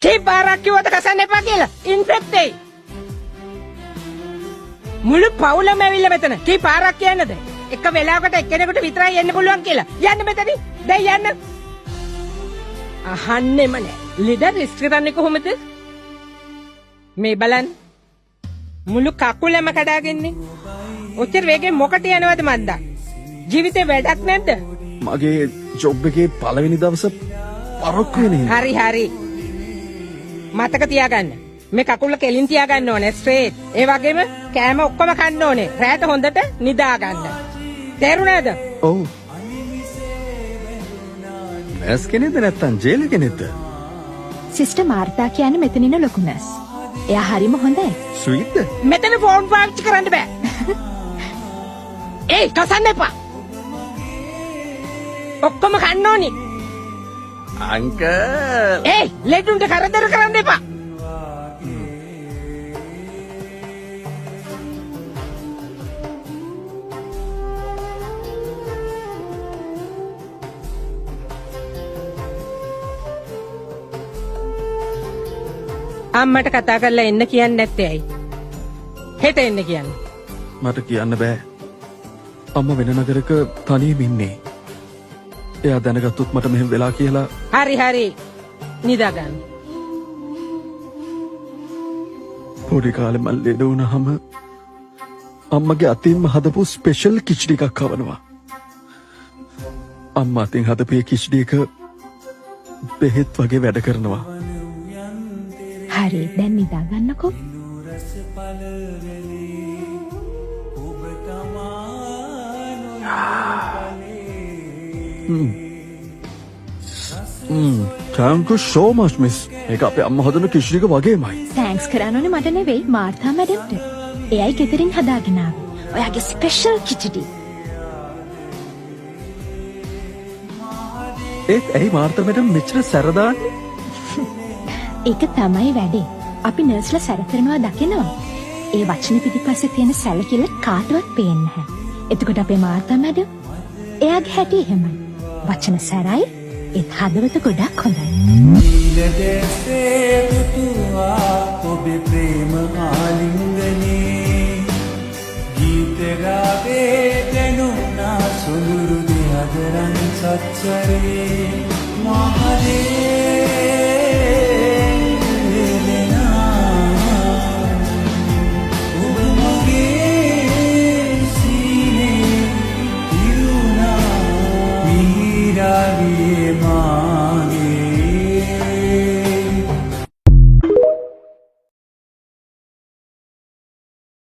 කී පාරක් කිව්වද කසන්න එපා කියලා? ඉන්ෆෙක්ට් එයි. මුළු පවුලම ඇවිල්ලා මෙතන. කී පාරක් කියන්නද? එක වෙලාවකට එක්කෙනෙකුට විතරයි එන්න පුළුවන් කියලා. යන්න මෙතනින්. දැන් යන්න. අහන්නෙම නෑ. ලෙඩ රිස්ක් කරන්නේ කොහොමද? මේ බලන්න. මුළු කකුලම කඩාගන්නේ. ඔච්චර වේගෙන් මොකට යනවද මන්දා? ජීවිතේ වැඩක් නැද්ද? මගේ ජොබ් එකේ පළවෙනි දවස පරක්කු වෙන්නේ. හරි. මතක තියාගන්න. මේ කකුල කෙලින් තියාගන්න ඕනේ ස්ට්‍රේට්. ඒ වගේම කෑම ඔක්කොම කන්න ඕනේ. රැට හොඳට නිදා ගන්න. තේරුණාද? ඔව්. නර්ස් කෙනෙක්ද නැත්තම් ජේල කෙනෙක්ද? සිස්ටර් මාර්තා කියන්නේ මෙතන ඉන්න ලොකු නර්ස්. එයා හරිම හොඳයි. ස්වීට්ද? මෙතන ෆෝන් පාවිච්චි කරන්න බෑ. ඒයි කසන්න එපා. ඔක්කොම කන්න ඕනි. අංකල්. ඒයි ලෙඩුන්ට කරදර කරන්න එපා. අම්මට කතා කරලා එන්න කියන්නේ නැත්තේ ඇයි? හෙට එන්න කියන්නේ. මට කියන්න බෑ. අම්මා වෙන නගරක තනියම ඉන්නේ. එයා දැනගත්තොත් මට මෙහෙම වෙලා කියලා. හරි. නිදා ගන්න. පොඩි කාලේ මම ලෙඩ වුණාම අම්මගේ අතින්ම හදපු ස්පෙෂල් කිචඩි එකක් කවනවා. අම්මා අතින් හදපු ඒ කිචඩි එක බෙහෙත් වගේ වැඩ කරනවා. හරි දැන් නිදා ගන්නකෝ. Thank you so much miss. මේක අපේ අම්මා හදන කිචඩි එක වගේමයි. තෑන්ක්ස් කරන්න ඕනේ මට නෙවෙයි මාර්තා මැඩම්ට. එයයි ගෙදරින් හදාගෙන ආවේ. ඔයාගේ ස්පෙෂල් කිචඩි. ඒත් ඇයි මාර්තා මැඩම් මෙච්චර සැර දාන්නේ? ඒක තමයි වැඩේ. අපි නර්ස්ලා සැර කරනවා දකිනවා. ඒ වචන පිටිපස්සේ තියෙන සැලකිල්ල කාටවත් පේන්නේ නැහැ. එතකොට අපේ මාර්තා මැඩම් එයාගේ හැටි එහෙමයි. වචන සැරයි ඒත් හදවත ගොඩක් හොඳයි. නීලදැසේ පුතුවා ඔබේ ප්‍රේම ආලිංගනේ ගීත ගාවේ දැනුණා සොඳුරු දෙහදරන් සත්සරේ